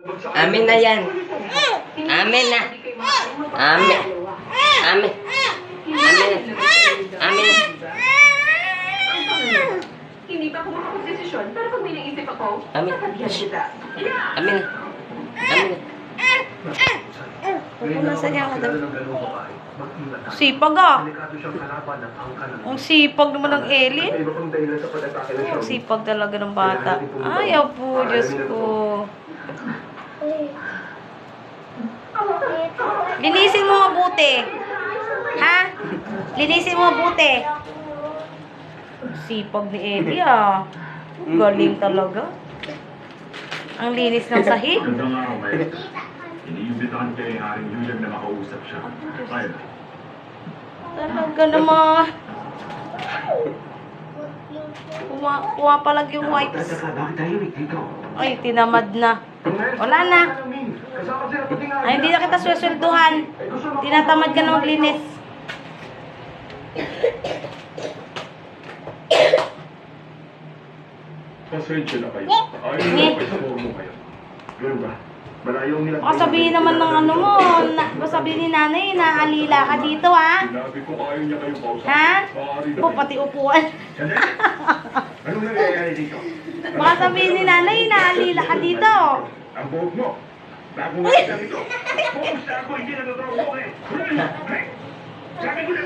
Amin na yan. Amin na. Amin. Amin. Amin. Amin. Hindi pa ako makapagdesisyon, pero pag may naisip ako, Amin. sasabihan kita. Amin na. Amin na. Pumasaya ka daw. Sipag ah. Ang sipag naman ng Ellie. Ang sipag talaga ng bata. Ayaw po, Diyos ko. Linisin mo mabuti. Ha? Linisin mo mabuti. Sipag ni Ellie ah. Galing talaga. Ang linis ng sahig. Gandang araw, Mike. Iniimbitahan kay Haring Yulag na makausap siya. Kaya. Talaga naman. Pumapalag yung wipes. Ay, tinamad na. Wala na. Ay, hindi na kita suswelduhan. Tinatamad ka na maglinis. Pasensya na kayo. Ayaw na kayo sa formo kayo. Ganun ba? Malayong nila. Baka sabihin naman ng ano mo, baka sabihin ni nanay, naalila ka dito ha? Sinabi ko ayaw niya kayong kausap. Ha? Maaari na O, kayo. pati upuan. Sandali. Anong nangyayari dito? Baka sabihin ni nanay, naalila ka dito. Ang buhok mo. Bago nga siya dito. Kumusta ako, hindi na totoo mo eh. Sabi ko na